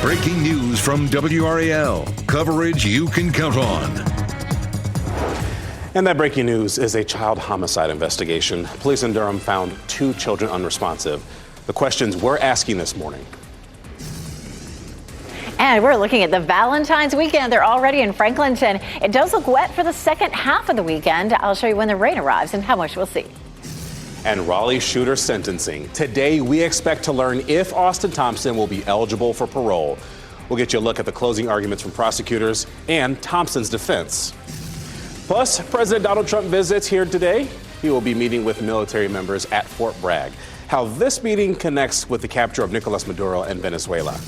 Breaking news from WRAL. Coverage you can count on. And that breaking news is a child homicide investigation. Police in Durham found 2 children unresponsive. The questions we're asking this morning. And we're looking at the Valentine's weekend. They're already in Franklinton. It does look wet for the second half of the weekend. I'll show you when the rain arrives and how much we'll see. And Raleigh shooter sentencing. Today, we expect to learn if Austin Thompson will be eligible for parole. We'll get you a look at the closing arguments from prosecutors and Thompson's defense. Plus, President Donald Trump visits here today. He will be meeting with military members at Fort Bragg. How this meeting connects with the capture of Nicolas Maduro in Venezuela.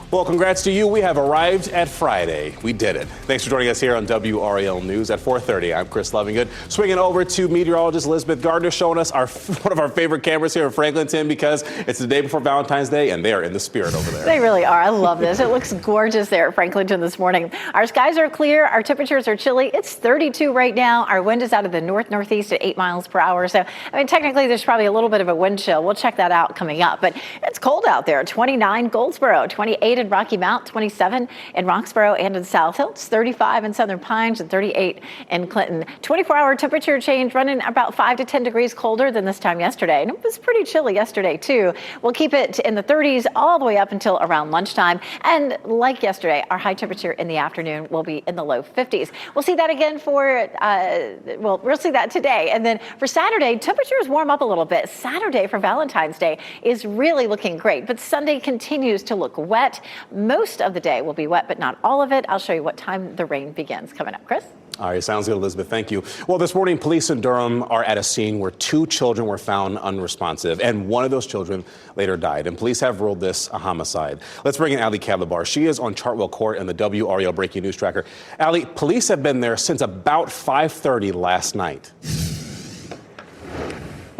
Well, congrats to you. We have arrived at Friday. We did it. Thanks for joining us here on WRAL News at 4:30. I'm Chris Lovingood. Swinging over to meteorologist Elizabeth Gardner, showing us one of our favorite cameras here in Franklinton because it's the day before Valentine's Day, and they are in the spirit over there. They really are. I love this. It looks gorgeous there at Franklinton this morning. Our skies are clear. Our temperatures are chilly. It's 32 right now. Our wind is out of the northeast at 8 miles per hour. So, I mean, technically, there's probably a little bit of a wind chill. We'll check that out coming up. But it's cold out there. 29 Goldsboro, 28 in Rocky Mount, 27 in Roxborough and in South Hill. It's 35 in Southern Pines and 38 in Clinton. 24-hour temperature change running about 5 to 10 degrees colder than this time yesterday. And it was pretty chilly yesterday, too. We'll keep it in the 30s all the way up until around lunchtime. And like yesterday, our high temperature in the afternoon will be in the low 50s. We'll see that again we'll see that today. And then for Saturday, temperatures warm up a little bit. Saturday for Valentine's Day is really looking great, but Sunday continues to look wet. Most of the day will be wet, but not all of it. I'll show you what time the rain begins coming up. Chris? All right, sounds good, Elizabeth. Thank you. Well, this morning, police in Durham are at a scene where 2 children were found unresponsive, and one of those children later died. And police have ruled this a homicide. Let's bring in Ali Kadlabar. She is on Chartwell Court in the WRAL Breaking News Tracker. Ali, police have been there since about 5:30 last night.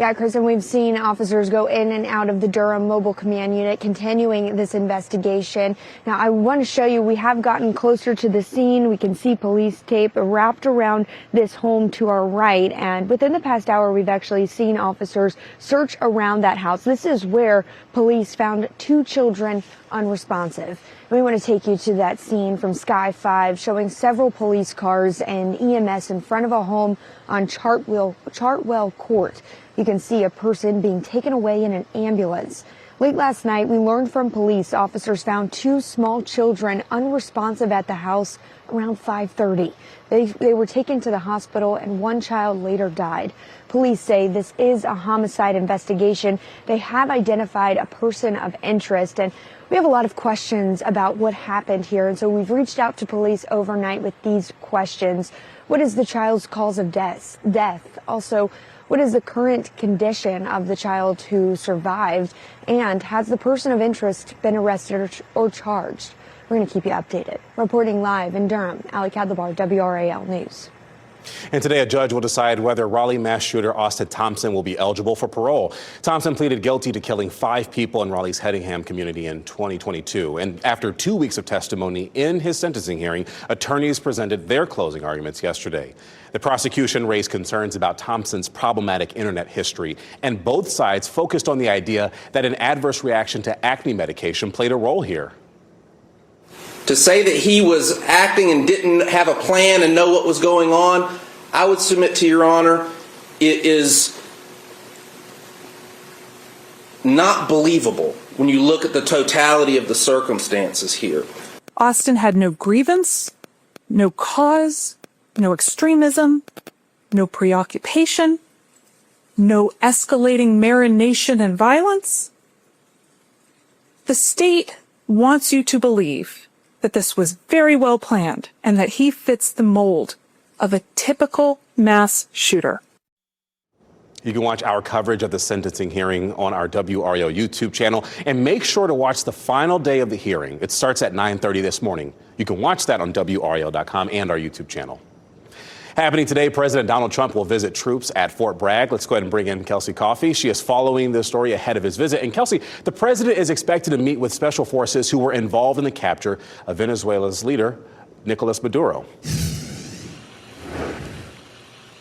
Yeah, Chris, and we've seen officers go in and out of the Durham Mobile Command Unit continuing this investigation. Now, I want to show you, we have gotten closer to the scene. We can see police tape wrapped around this home to our right. And within the past hour, we've actually seen officers search around that house. This is where police found 2 children unresponsive. We want to take you to that scene from Sky 5, showing several police cars and EMS in front of a home on Chartwell Court. You can see a person being taken away in an ambulance. Late last night, we learned from police officers found 2 small children unresponsive at the house around 5:30. They were taken to the hospital and 1 child later died. Police say this is a homicide investigation. They have identified a person of interest, and we have a lot of questions about what happened here. And so we've reached out to police overnight with these questions. What is the child's cause of death? Also, what is the current condition of the child who survived? And has the person of interest been arrested or charged? We're going to keep you updated. Reporting live in Durham, Ali Kadlabar, WRAL News. And today, a judge will decide whether Raleigh mass shooter Austin Thompson will be eligible for parole. Thompson pleaded guilty to killing 5 people in Raleigh's Hedingham community in 2022. And after 2 weeks of testimony in his sentencing hearing, attorneys presented their closing arguments yesterday. The prosecution raised concerns about Thompson's problematic internet history, and both sides focused on the idea that an adverse reaction to acne medication played a role here. To say that he was acting and didn't have a plan and know what was going on, I would submit to Your Honor, it is not believable when you look at the totality of the circumstances here. Austin had no grievance, no cause, no extremism, no preoccupation, no escalating marination and violence. The state wants you to believe that this was very well planned and that he fits the mold of a typical mass shooter. You can watch our coverage of the sentencing hearing on our WRAL YouTube channel, and make sure to watch the final day of the hearing. It starts at 9:30 this morning. You can watch that on WRAL.com and our YouTube channel. Happening today, President Donald Trump will visit troops at Fort Bragg. Let's go ahead and bring in Kelsey Coffey. She is following this story ahead of his visit. And Kelsey, the president is expected to meet with special forces who were involved in the capture of Venezuela's leader, Nicolas Maduro.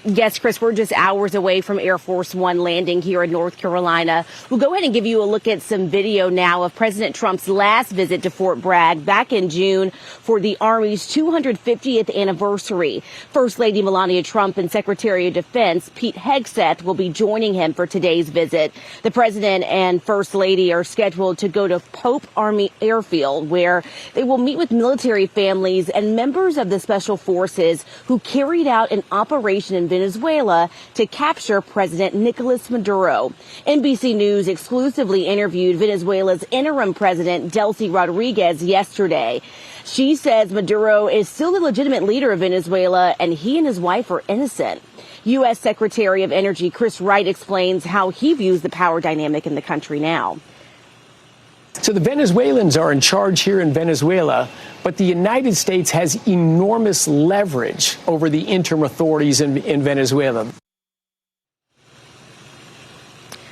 Yes, Chris, we're just hours away from Air Force One landing here in North Carolina. We'll go ahead and give you a look at some video now of President Trump's last visit to Fort Bragg back in June for the Army's 250th anniversary. First Lady Melania Trump and Secretary of Defense Pete Hegseth will be joining him for today's visit. The President and First Lady are scheduled to go to Pope Army Airfield, where they will meet with military families and members of the Special Forces who carried out an operation in Venezuela to capture President Nicolas Maduro. NBC News exclusively interviewed Venezuela's interim president, Delcy Rodriguez, yesterday. She says Maduro is still the legitimate leader of Venezuela and he and his wife are innocent. U.S. Secretary of Energy Chris Wright explains how he views the power dynamic in the country now. So the Venezuelans are in charge here in Venezuela, but the United States has enormous leverage over the interim authorities in Venezuela.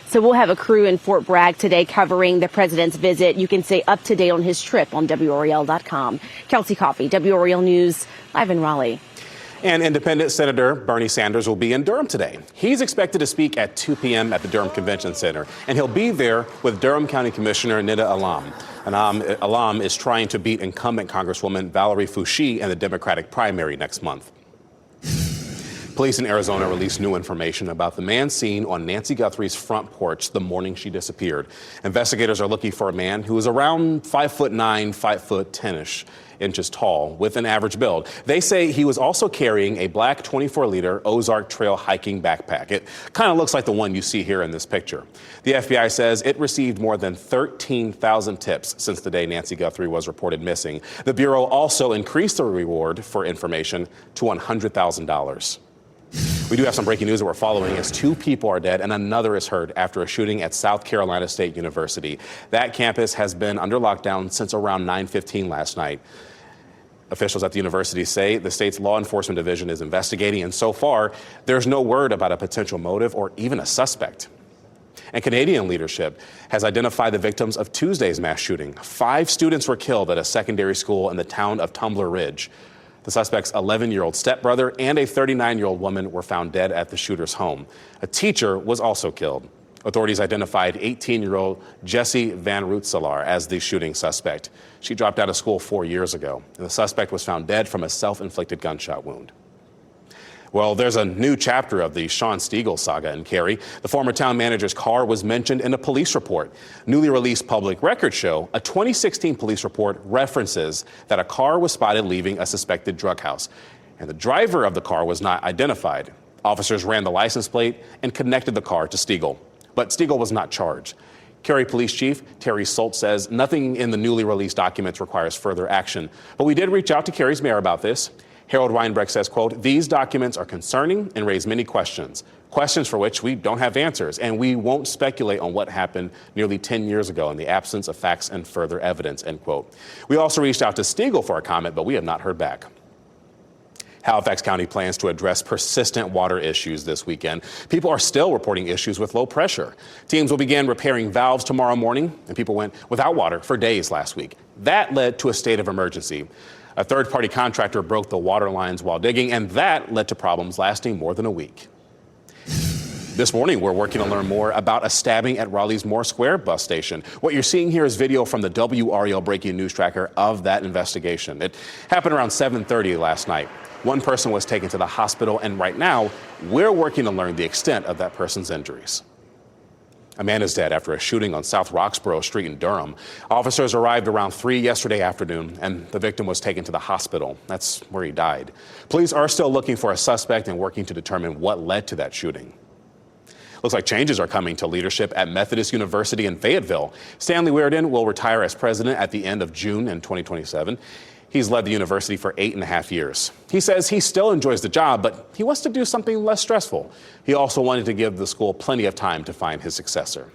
So we'll have a crew in Fort Bragg today covering the president's visit. You can stay up to date on his trip on WRAL.com. Kelsey Coffey, WRAL News, live in Raleigh. And independent Senator Bernie Sanders will be in Durham today. He's expected to speak at 2 p.m. at the Durham Convention Center, and he'll be there with Durham County Commissioner Nida Alam. Alam is trying to beat incumbent Congresswoman Valerie Foushee in the Democratic primary next month. Police in Arizona released new information about the man seen on Nancy Guthrie's front porch the morning she disappeared. Investigators are looking for a man who is around 5'9", 5'10" inches tall, with an average build. They say he was also carrying a black 24-liter Ozark Trail hiking backpack. It kind of looks like the one you see here in this picture. The FBI says it received more than 13,000 tips since the day Nancy Guthrie was reported missing. The Bureau also increased the reward for information to $100,000. We do have some breaking news that we're following as 2 people are dead and another is hurt after a shooting at South Carolina State University. That campus has been under lockdown since around 9:15 last night. Officials at the university say the state's law enforcement division is investigating, and so far, there's no word about a potential motive or even a suspect. And Canadian leadership has identified the victims of Tuesday's mass shooting. 5 students were killed at a secondary school in the town of Tumbler Ridge. The suspect's 11-year-old stepbrother and a 39-year-old woman were found dead at the shooter's home. A teacher was also killed. Authorities identified 18-year-old Jessie Van Rootselaar as the shooting suspect. She dropped out of school 4 years ago, and the suspect was found dead from a self-inflicted gunshot wound. Well, there's a new chapter of the Sean Stiegel saga in Cary. The former town manager's car was mentioned in a police report. Newly released public records show a 2016 police report references that a car was spotted leaving a suspected drug house, and the driver of the car was not identified. Officers ran the license plate and connected the car to Stiegel, but Stiegel was not charged. Cary Police Chief Terry Solt says nothing in the newly released documents requires further action, but we did reach out to Cary's mayor about this. Harold Weinbrecht says, quote, "These documents are concerning and raise many questions for which we don't have answers, and we won't speculate on what happened nearly 10 years ago in the absence of facts and further evidence," end quote. We also reached out to Stiegel for a comment, but we have not heard back. Halifax County plans to address persistent water issues this weekend. People are still reporting issues with low pressure. Teams will begin repairing valves tomorrow morning, and people went without water for days last week. That led to a state of emergency. A third-party contractor broke the water lines while digging, and that led to problems lasting more than a week. This morning, we're working to learn more about a stabbing at Raleigh's Moore Square bus station. What you're seeing here is video from the WRAL breaking news tracker of that investigation. It happened around 7:30 last night. One person was taken to the hospital, and right now, we're working to learn the extent of that person's injuries. A man is dead after a shooting on South Roxborough Street in Durham. Officers arrived around 3 yesterday afternoon, and the victim was taken to the hospital. That's where he died. Police are still looking for a suspect and working to determine what led to that shooting. Looks like changes are coming to leadership at Methodist University in Fayetteville. Stanley Weirden will retire as president at the end of June in 2027. He's led the university for 8.5 years. He says he still enjoys the job, but he wants to do something less stressful. He also wanted to give the school plenty of time to find his successor.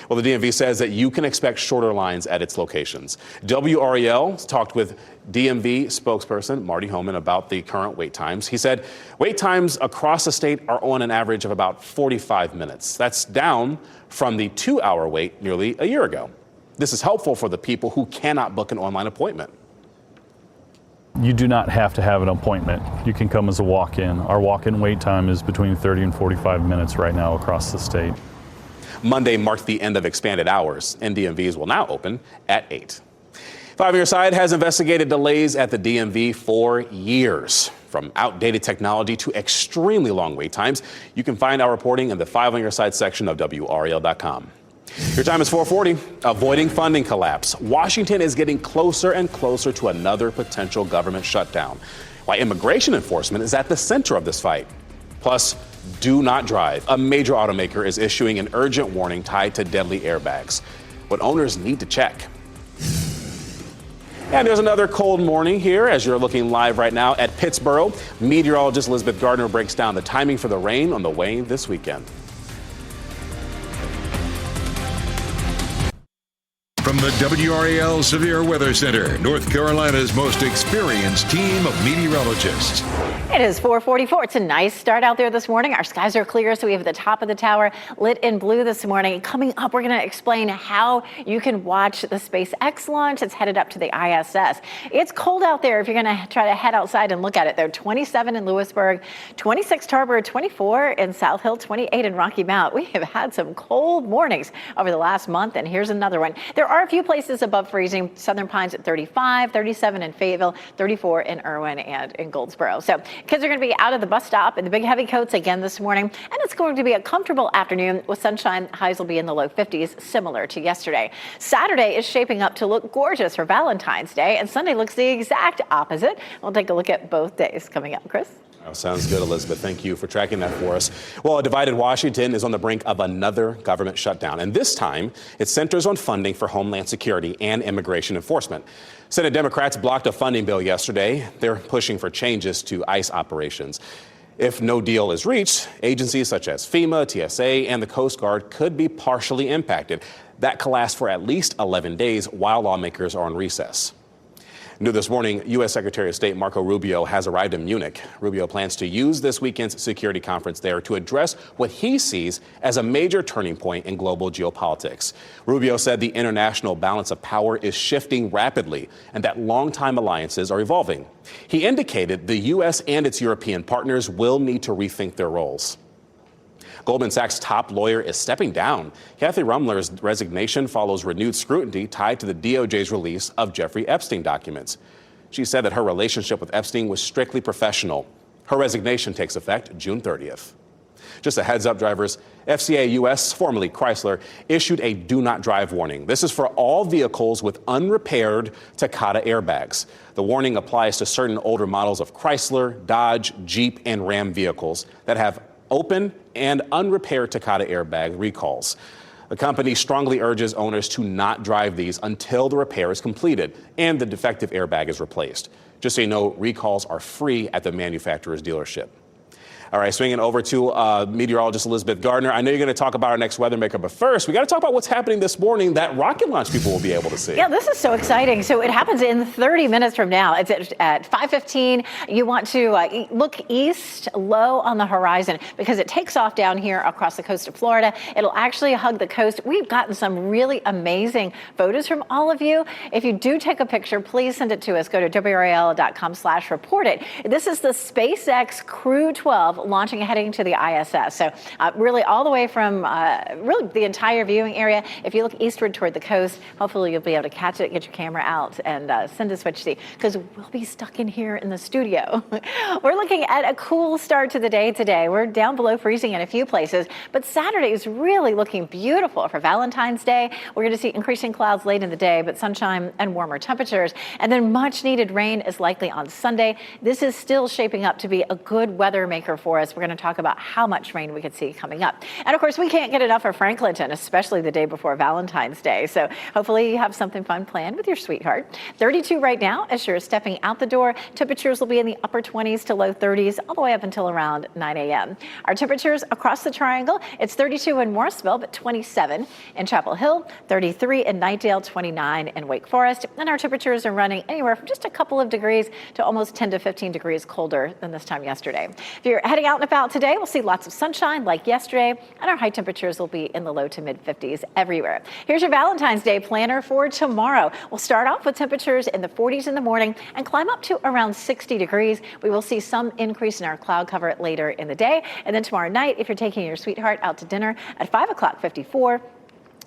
Well, the DMV says that you can expect shorter lines at its locations. WRAL talked with DMV spokesperson Marty Homan about the current wait times. He said wait times across the state are on an average of about 45 minutes. That's down from the 2-hour wait nearly a year ago. This is helpful for the people who cannot book an online appointment. You do not have to have an appointment. You can come as a walk-in. Our walk-in wait time is between 30 and 45 minutes right now across the state. Monday marked the end of expanded hours, and DMVs will now open at 8. 5 on Your Side has investigated delays at the DMV for years. From outdated technology to extremely long wait times, you can find our reporting in the 5 on Your Side section of WRAL.com. Your time is 4:40. Avoiding funding collapse. Washington is getting closer and closer to another potential government shutdown, while immigration enforcement is at the center of this fight. Plus, do not drive. A major automaker is issuing an urgent warning tied to deadly airbags. What owners need to check. And there's another cold morning here as you're looking live right now at Pittsburgh. Meteorologist Elizabeth Gardner breaks down the timing for the rain on the way this weekend. From the WRAL Severe Weather Center, North Carolina's most experienced team of meteorologists. It is 4:44. It's a nice start out there this morning. Our skies are clear, so we have the top of the tower lit in blue this morning. Coming up, we're going to explain how you can watch the SpaceX launch. It's headed up to the ISS. It's cold out there if you're going to try to head outside and look at it. There are 27 in Lewisburg, 26 Tarboro, 24 in South Hill, 28 in Rocky Mount. We have had some cold mornings over the last month, and here's another one. There are a few places above freezing. Southern Pines at 35, 37 in Fayetteville, 34 in Irwin and in Goldsboro. So kids are going to be out of the bus stop in the big heavy coats again this morning, and it's going to be a comfortable afternoon with sunshine. Highs will be in the low 50s, similar to yesterday. Saturday is shaping up to look gorgeous for Valentine's Day, and Sunday looks the exact opposite. We'll take a look at both days coming up. Chris? Oh, sounds good, Elizabeth. Thank you for tracking that for us. Well, a divided Washington is on the brink of another government shutdown, and this time it centers on funding for Homeland Security and immigration enforcement. Senate Democrats blocked a funding bill yesterday. They're pushing for changes to ICE operations. If no deal is reached, agencies such as FEMA, TSA, and the Coast Guard could be partially impacted. That could last for at least 11 days while lawmakers are on recess. New this morning, U.S. Secretary of State Marco Rubio has arrived in Munich. Rubio plans to use this weekend's security conference there to address what he sees as a major turning point in global geopolitics. Rubio said the international balance of power is shifting rapidly and that longtime alliances are evolving. He indicated the U.S. and its European partners will need to rethink their roles. Goldman Sachs' top lawyer is stepping down. Kathy Rumler's resignation follows renewed scrutiny tied to the DOJ's release of Jeffrey Epstein documents. She said that her relationship with Epstein was strictly professional. Her resignation takes effect June 30th. Just a heads up, drivers, FCA US, formerly Chrysler, issued a do not drive warning. This is for all vehicles with unrepaired Takata airbags. The warning applies to certain older models of Chrysler, Dodge, Jeep, and Ram vehicles that have open and unrepaired Takata airbag recalls. The company strongly urges owners to not drive these until the repair is completed and the defective airbag is replaced. Just so you know, recalls are free at the manufacturer's dealership. All right, swinging over to meteorologist Elizabeth Gardner. I know you're going to talk about our next weather maker, but first, we got to talk about what's happening this morning that rocket launch people will be able to see. Yeah, this is so exciting. So it happens in 30 minutes from now. It's at 5:15. You want to look east, low on the horizon, because it takes off down here across the coast of Florida. It'll actually hug the coast. We've gotten some really amazing photos from all of you. If you do take a picture, please send it to us. Go to WRAL.com/report it. This is the SpaceX Crew 12 launching and heading to the ISS. So really all the way from really the entire viewing area. If you look eastward toward the coast, hopefully you'll be able to catch it, get your camera out, and send us what you see, because we'll be stuck in here in the studio. We're looking at a cool start to the day today. We're down below freezing in a few places, but Saturday is really looking beautiful for Valentine's Day. We're going to see increasing clouds late in the day, but sunshine and warmer temperatures. And then much needed rain is likely on Sunday. This is still shaping up to be a good weather maker for us. We're going to talk about how much rain we could see coming up. And of course, we can't get enough of Franklinton, especially the day before Valentine's Day. So hopefully you have something fun planned with your sweetheart. 32 right now as you're stepping out the door. Temperatures will be in the upper 20s to low 30s all the way up until around 9 a.m. Our temperatures across the triangle, it's 32 in Morrisville, but 27 in Chapel Hill, 33 in Knightdale, 29 in Wake Forest. And our temperatures are running anywhere from just a couple of degrees to almost 10 to 15 degrees colder than this time yesterday. If you're heading Heading out and about today, we'll see lots of sunshine like yesterday, and our high temperatures will be in the low to mid 50s everywhere. Here's your Valentine's Day planner for tomorrow. We'll start off with temperatures in the 40s in the morning and climb up to around 60 degrees. We will see some increase in our cloud cover later in the day. And then tomorrow night, if you're taking your sweetheart out to dinner at 5 o'clock, 54.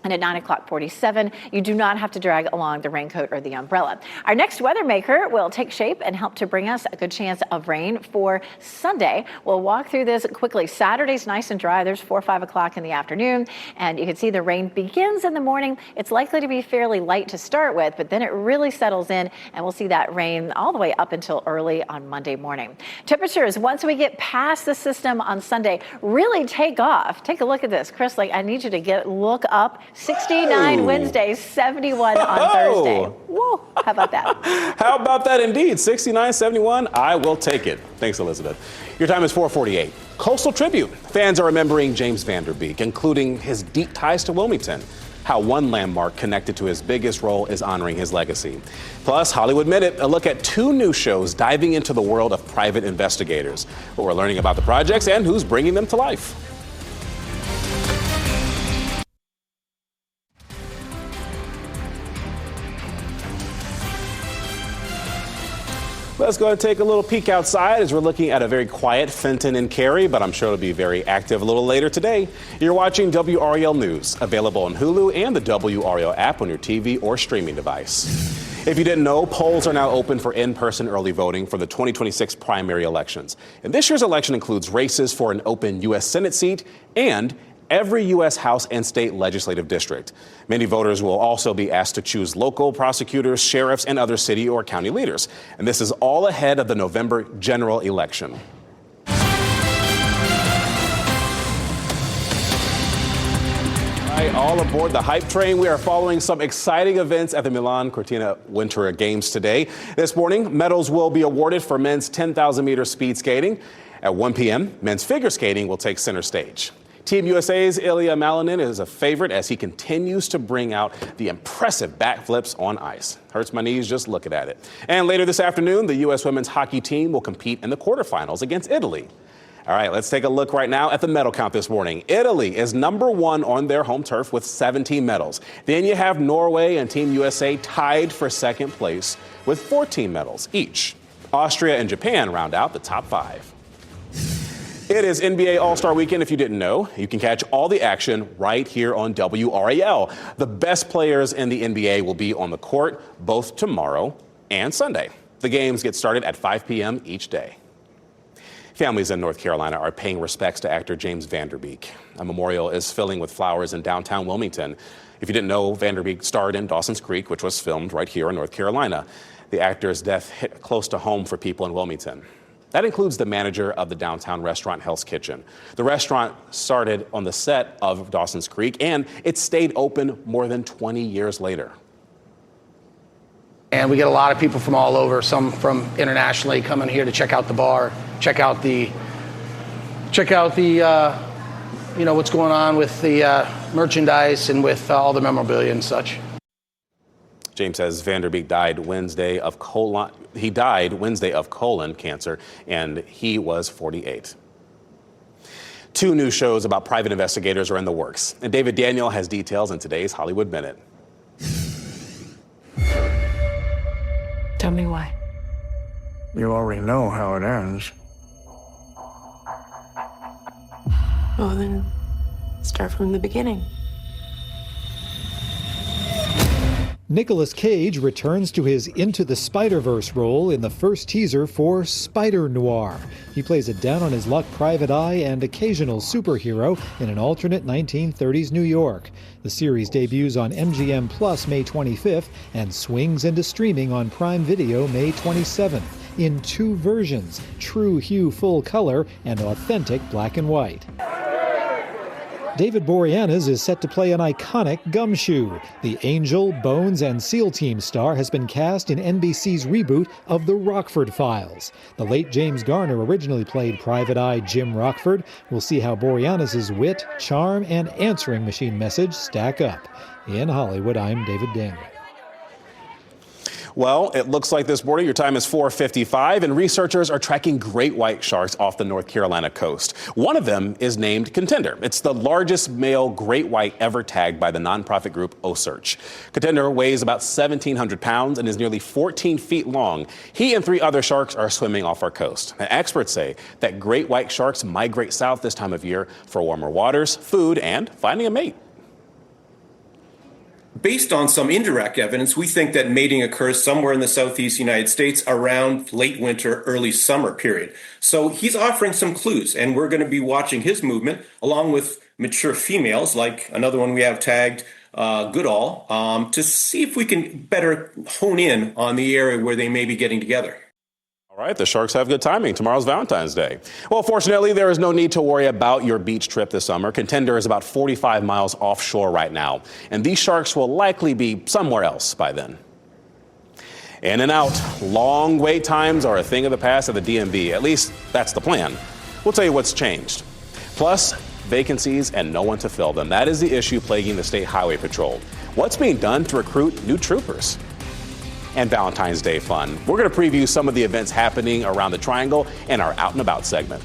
And at 9 o'clock, 47, you do not have to drag along the raincoat or the umbrella. Our next weather maker will take shape and help to bring us a good chance of rain for Sunday. We'll walk through this quickly. Saturday's nice and dry. There's 4 or 5 o'clock in the afternoon, and you can see the rain begins in the morning. It's likely to be fairly light to start with, but then it really settles in, and we'll see that rain all the way up until early on Monday morning. Temperatures, once we get past the system on Sunday, really take off. Take a look at this. Chris, I need you to look up. 69 Wednesday, 71 on Thursday. Whoa, how about that? How about that indeed? 69, 71, I will take it. Thanks, Elizabeth. Your time is 4:48. Coastal Tribute. Fans are remembering James Van Der Beek, including his deep ties to Wilmington. How one landmark connected to his biggest role is honoring his legacy. Plus, Hollywood Minute, a look at 2 new shows diving into the world of private investigators. What we're learning about the projects and who's bringing them to life. Let's go and take a little peek outside as we're looking at a very quiet Fenton and Cary, but I'm sure it'll be very active a little later today. You're watching WRAL News, available on Hulu and the WRAL app on your TV or streaming device. If you didn't know, polls are now open for in-person early voting for the 2026 primary elections. And this year's election includes races for an open U.S. Senate seat and every U.S. House and state legislative district. Many voters will also be asked to choose local prosecutors, sheriffs, and other city or county leaders. And this is all ahead of the November general election. All aboard the hype train. We are following some exciting events at the Milan Cortina Winter Games today. This morning, medals will be awarded for men's 10,000 meter speed skating. At 1 p.m., men's figure skating will take center stage. Team USA's Ilya Malinin is a favorite as he continues to bring out the impressive backflips on ice. Hurts my knees just looking at it. And later this afternoon, the U.S. women's hockey team will compete in the quarterfinals against Italy. All right, let's take a look right now at the medal count this morning. Italy is number 1 on their home turf with 17 medals. Then you have Norway and Team USA tied for second place with 14 medals each. Austria and Japan round out the top 5. It is NBA All-Star Weekend, if you didn't know. You can catch all the action right here on WRAL. The best players in the NBA will be on the court both tomorrow and Sunday. The games get started at 5 p.m. each day. Families in North Carolina are paying respects to actor James Van Der Beek. A memorial is filling with flowers in downtown Wilmington. If you didn't know, Van Der Beek starred in Dawson's Creek, which was filmed right here in North Carolina. The actor's death hit close to home for people in Wilmington. That includes the manager of the downtown restaurant Hell's Kitchen. The restaurant started on the set of Dawson's Creek, and it stayed open more than 20 years later. And we get a lot of people from all over, some from internationally coming here to check out the bar, check out the what's going on with the merchandise and with all the memorabilia and such. James says Van Der Beek died Wednesday of colon cancer, and he was 48. 2 new shows about private investigators are in the works, and David Daniel has details in today's Hollywood Minute. Tell me why. You already know how it ends. Well, then start from the beginning. Nicolas Cage returns to his Into the Spider-Verse role in the first teaser for Spider Noir. He plays a down-on-his-luck private eye and occasional superhero in an alternate 1930s New York. The series debuts on MGM Plus May 25th and swings into streaming on Prime Video May 27th in 2 versions, true hue full color and authentic black and white. David Boreanaz is set to play an iconic Gumshoe. The Angel, Bones, and SEAL Team star has been cast in NBC's reboot of The Rockford Files. The late James Garner originally played Private Eye Jim Rockford. We'll see how Boreanaz's wit, charm, and answering machine message stack up. In Hollywood, I'm David Daniel. Well, it looks like this morning your time is 4:55, and researchers are tracking great white sharks off the North Carolina coast. One of them is named Contender. It's the largest male great white ever tagged by the nonprofit group OSearch. Contender weighs about 1,700 pounds and is nearly 14 feet long. He and 3 other sharks are swimming off our coast. And experts say that great white sharks migrate south this time of year for warmer waters, food, and finding a mate. Based on some indirect evidence, we think that mating occurs somewhere in the southeast United States around late winter, early summer period. So he's offering some clues, and we're going to be watching his movement along with mature females, like another one we have tagged, Goodall, to see if we can better hone in on the area where they may be getting together. All right, the sharks have good timing. Tomorrow's Valentine's Day. Well, fortunately, there is no need to worry about your beach trip this summer. Contender is about 45 miles offshore right now, and these sharks will likely be somewhere else by then. In and out. Long wait times are a thing of the past at the DMV. At least that's the plan. We'll tell you what's changed. Plus, vacancies and no one to fill them. That is the issue plaguing the State Highway Patrol. What's being done to recruit new troopers? And Valentine's Day fun. We're going to preview some of the events happening around the Triangle in our Out and About segment.